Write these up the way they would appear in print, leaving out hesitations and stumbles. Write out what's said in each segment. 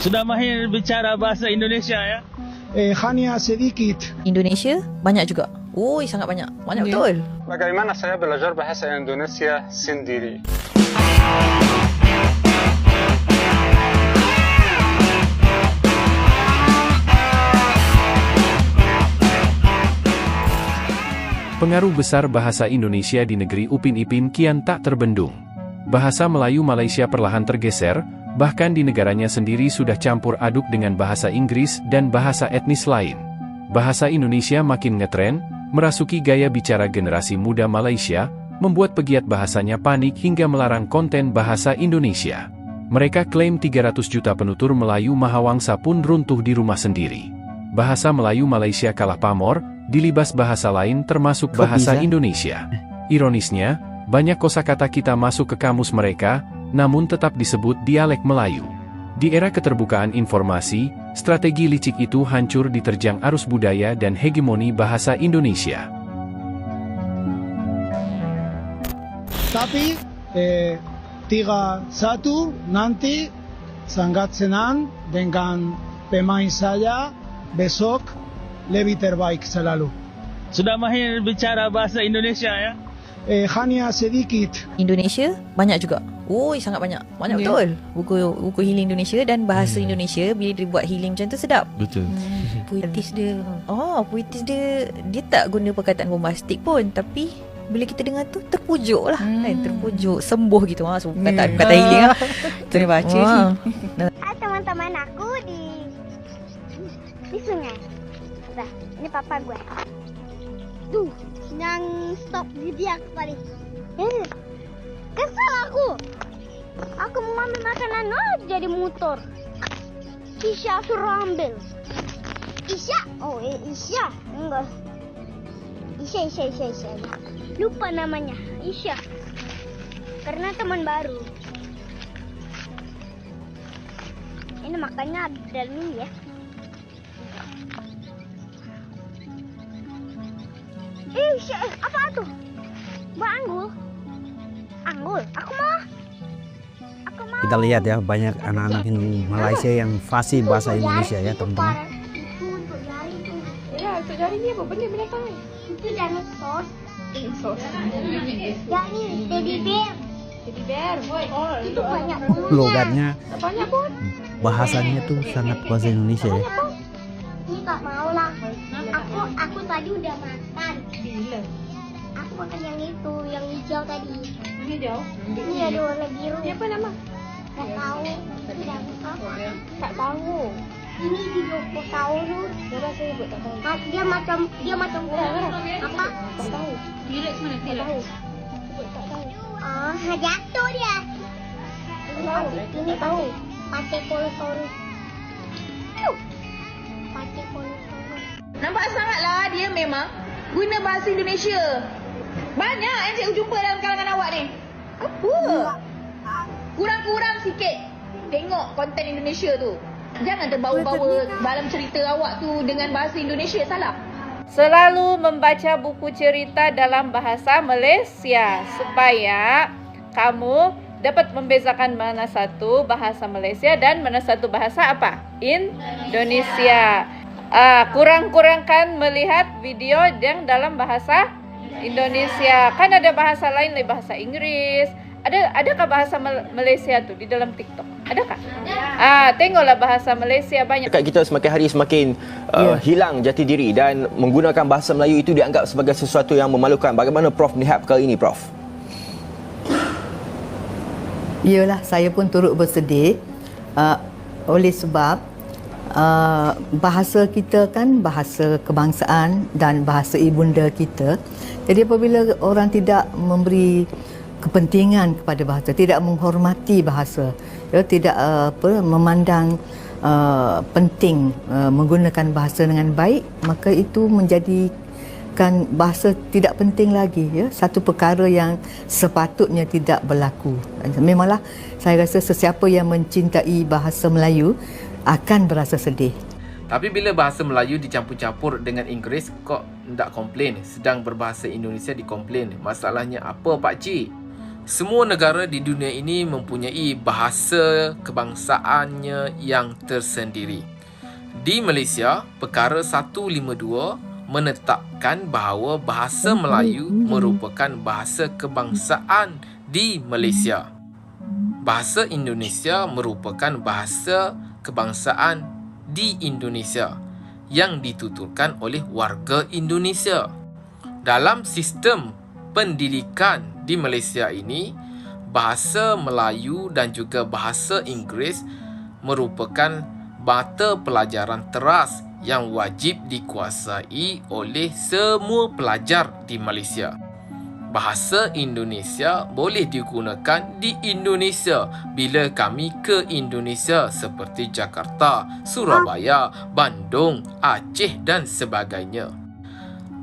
Sudah mahir bicara bahasa Indonesia ya? Hanya sedikit. Indonesia banyak juga. Oi, sangat banyak. Banyak betul. Bagaimana saya belajar bahasa Indonesia sendiri? Pengaruh besar bahasa Indonesia di negeri Upin Ipin kian tak terbendung. Bahasa Melayu Malaysia perlahan tergeser, bahkan di negaranya sendiri sudah campur aduk dengan bahasa Inggris dan bahasa etnis lain. Bahasa Indonesia makin ngetren, merasuki gaya bicara generasi muda Malaysia, membuat pegiat bahasanya panik hingga melarang konten bahasa Indonesia. Mereka klaim 300 juta penutur Melayu Mahawangsa pun runtuh di rumah sendiri. Bahasa Melayu Malaysia kalah pamor, dilibas bahasa lain termasuk bahasa Indonesia. Ironisnya, banyak kosakata kita masuk ke kamus mereka, namun tetap disebut dialek Melayu. Di era keterbukaan informasi, strategi licik itu hancur diterjang arus budaya dan hegemoni bahasa Indonesia. Tapi 3-1 nanti sangat senang dengan pemain saya besok lebih terbaik selalu. Sudah mahir bicara bahasa Indonesia ya? Hanya sedikit. Indonesia banyak juga. Oi, sangat banyak. Banyak betul. Buku healing Indonesia dan bahasa Indonesia bila dia buat healing macam tu sedap. Betul. Puitis dia. Puitis dia tak guna perkataan bombastik pun, tapi bila kita dengar tu terpujuk lah. Terpujuk, sembuh gitu. Kata healing lah. Tu dia baca. Teman-teman aku di sungai. Dah, ini papa gue. Tuh, yang stop di dia kali. Kesel aku. Aku mau ambil makanan, jadi motor. Isya suruh ambil. Isya? Oh, Isya. Enggak. Isya. Lupa namanya. Isya. Karena teman baru. Ini makannya ada di dalam ini ya. Apa tuh? Anggul. Aku mau. Kita lihat ya, banyak anak-anak Malaysia yang fasih bahasa Indonesia ya teman-teman. Itu untuk jari tuh. Ya, untuk jari ni apa? Benda binatang ni. Itu dinosaur. Jari, teddy bear. Itu banyak pun. Logatnya, Banyak pun. bahasanya tuh sangat bahasa Indonesia ya. Ini tak mau lah. Aku tadi udah makan. Bila? Aku makan yang itu, yang hijau tadi. Yang hijau? Ini ada warna biru. Siapa nama? Tak tahu. Tak tahu. Ini dinosaurus. Berapa saya sebut tak tahu? Dia macam apa? Tak tahu. T-Rex mana? Tak tahu. Sebut tak tahu. Jatuh dia. Ini tahu. Pachycephalosaurus. Pachycephalosaurus. Nampak sangatlah dia memang guna bahasa Indonesia. Banyak yang cikgu jumpa dalam kalangan awak ni. Apa? Kurang-kurang sikit tengok konten Indonesia tu. Jangan terbawa-bawa dalam cerita awak tu dengan bahasa Indonesia, salah. Selalu membaca buku cerita dalam bahasa Malaysia supaya kamu dapat membezakan mana satu bahasa Malaysia dan mana satu bahasa apa? Indonesia. Kurang-kurangkan melihat video yang dalam bahasa Indonesia. Kan ada bahasa lain, bahasa Inggris. Adakah bahasa Malaysia tu di dalam TikTok? Adakah? Tengoklah bahasa Malaysia banyak. Dekat kita semakin hari semakin hilang jati diri dan menggunakan bahasa Melayu itu dianggap sebagai sesuatu yang memalukan. Bagaimana Prof melihat perkara ini, Prof? Iyalah, saya pun turut bersedih oleh sebab bahasa kita kan bahasa kebangsaan dan bahasa ibunda kita. Jadi apabila orang tidak memberi kepentingan kepada bahasa, tidak menghormati bahasa, tidak memandang penting menggunakan bahasa dengan baik, maka itu menjadikan bahasa tidak penting lagi, satu perkara yang sepatutnya tidak berlaku. Memanglah saya rasa sesiapa yang mencintai bahasa Melayu akan berasa sedih. Tapi bila bahasa Melayu dicampur-campur dengan Inggeris, kok tak komplain? Sedang berbahasa Indonesia dikomplain. Masalahnya apa, Pak Cik? Semua negara di dunia ini mempunyai bahasa kebangsaannya yang tersendiri. Di Malaysia, Perkara 152 menetapkan bahawa bahasa Melayu merupakan bahasa kebangsaan di Malaysia. Bahasa Indonesia merupakan bahasa kebangsaan di Indonesia yang dituturkan oleh warga Indonesia. Dalam sistem pendidikan di Malaysia ini, bahasa Melayu dan juga bahasa Inggeris merupakan mata pelajaran teras yang wajib dikuasai oleh semua pelajar di Malaysia. Bahasa Indonesia boleh digunakan di Indonesia bila kami ke Indonesia seperti Jakarta, Surabaya, Bandung, Aceh dan sebagainya.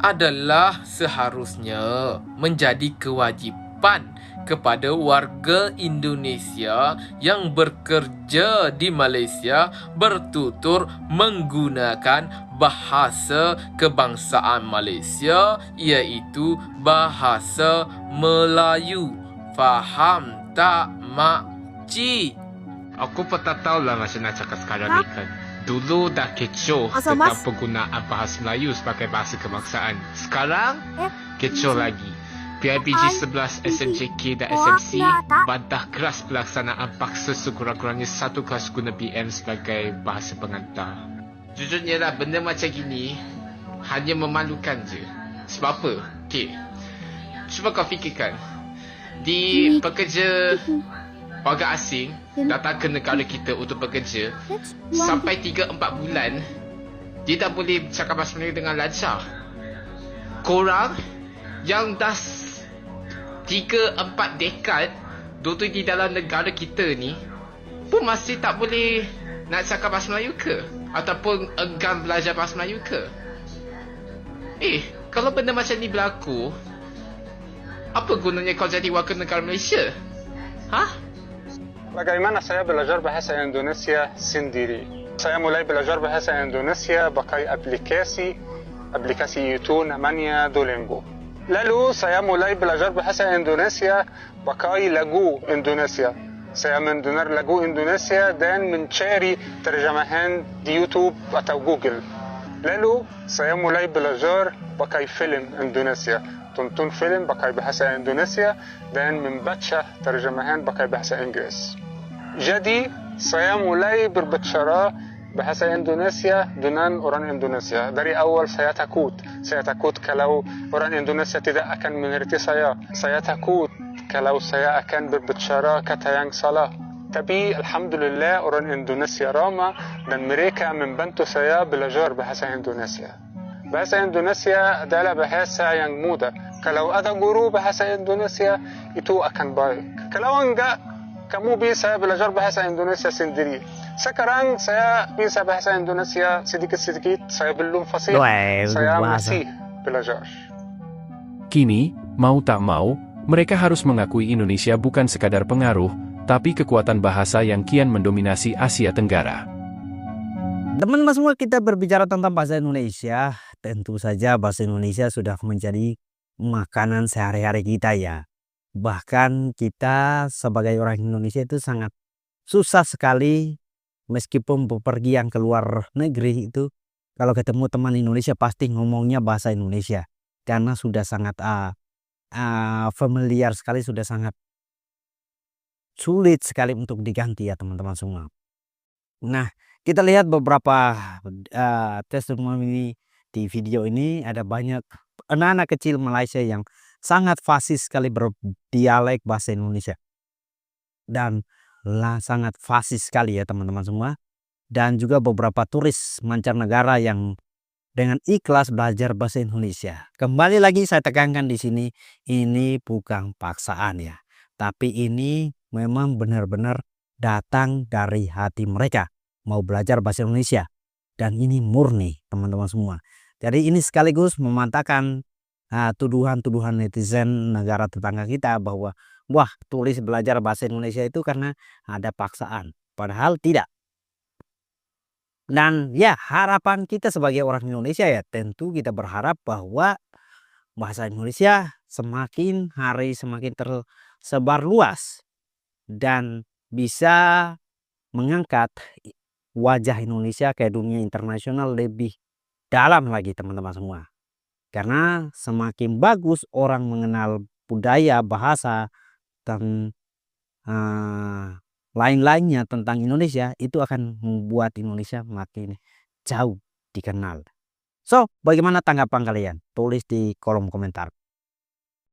Adalah seharusnya menjadi kewajipan kepada warga Indonesia yang bekerja di Malaysia bertutur menggunakan bahasa kebangsaan Malaysia, iaitu bahasa Melayu. Faham tak, makcik? Aku pun tak tahulah macam nak cakap sekarang ni kan. Dulu dah kecoh tentang penggunaan bahasa Melayu sebagai bahasa kebangsaan. Sekarang kecoh lagi. PIBG 11, SMJK dan SMC bantah keras pelaksanaan paksa sekurang-kurangnya satu kelas guna BM sebagai bahasa pengantar. Jujurnya lah, benda macam gini hanya memalukan je. Sebab apa? Okay, cuba kau fikirkan. Di pekerja warga asing datang ke negara kita untuk bekerja, sampai 3-4 bulan dia tak boleh cakap bahasa Melayu dengan lancar. Korang yang dah 3-4 dekad duduk di dalam negara kita ni pun masih tak boleh nak cakap bahasa Melayu ke? Ataupun enggan belajar bahasa Melayu ke? Kalau benda macam ni berlaku, apa gunanya kau jadi warga negara Malaysia? Bagaimana saya belajar bahasa Indonesia sendiri? Saya mulai belajar bahasa Indonesia pakai aplikasi YouTube namanya Duolingo. Lalu saya mulai belajar bahasa Indonesia pakai lagu Indonesia. Saya mendengar lagu Indonesia dan mencari terjemahan di YouTube atau Google. Lalu saya mulai belajar pakai film Indonesia. Tonton film pakai bahasa Indonesia dan membaca terjemahan pakai bahasa Inggris. Jadi saya mulai berbicara bahasa Indonesia dengan orang Indonesia. Dari awal saya takut. Saya takut kalau orang Indonesia tidak akan mengerti saya. Saya takut kalau saya akan berbicara kata yang salah. Tapi alhamdulillah orang Indonesia ramah dan mereka membantu saya belajar bahasa Indonesia. Bahasa Indonesia adalah bahasa yang mudah. Kalau ada guru bahasa Indonesia, itu akan baik. Kalau enggak, kamu bisa belajar bahasa Indonesia sendiri. Sekarang saya bisa bahasa Indonesia sedikit-sedikit. Saya belum fasih. Saya masih belajar. Kini, mau tak mau, mereka harus mengakui Indonesia bukan sekadar pengaruh, tapi kekuatan bahasa yang kian mendominasi Asia Tenggara. Teman-teman semua, kita berbicara tentang bahasa Indonesia. Tentu saja bahasa Indonesia sudah menjadi makanan sehari-hari kita ya. Bahkan kita sebagai orang Indonesia itu sangat susah sekali meskipun bepergian ke luar negeri itu. Kalau ketemu teman Indonesia pasti ngomongnya bahasa Indonesia. Karena sudah sangat familiar sekali, sudah sangat sulit sekali untuk diganti ya teman-teman semua. Nah, kita lihat beberapa testimoni di video ini. Ada banyak anak-anak kecil Malaysia yang sangat fasih sekali berdialek bahasa Indonesia. Dan sangat fasih sekali ya teman-teman semua. Dan juga beberapa turis mancanegara yang dengan ikhlas belajar bahasa Indonesia. Kembali lagi saya tekankan di sini, ini bukan paksaan ya. Tapi ini memang benar-benar datang dari hati mereka. Mau belajar bahasa Indonesia. Dan ini murni teman-teman semua. Jadi ini sekaligus memantahkan tuduhan-tuduhan netizen negara tetangga kita bahwa wah, tulis belajar bahasa Indonesia itu karena ada paksaan. Padahal tidak. Dan ya, harapan kita sebagai orang Indonesia ya, tentu kita berharap bahwa bahasa Indonesia semakin hari semakin sebar luas dan bisa mengangkat wajah Indonesia ke dunia internasional lebih dalam lagi teman-teman semua. Karena semakin bagus orang mengenal budaya, bahasa, dan lain-lainnya tentang Indonesia, itu akan membuat Indonesia makin jauh dikenal. So, bagaimana tanggapan kalian? Tulis di kolom komentar.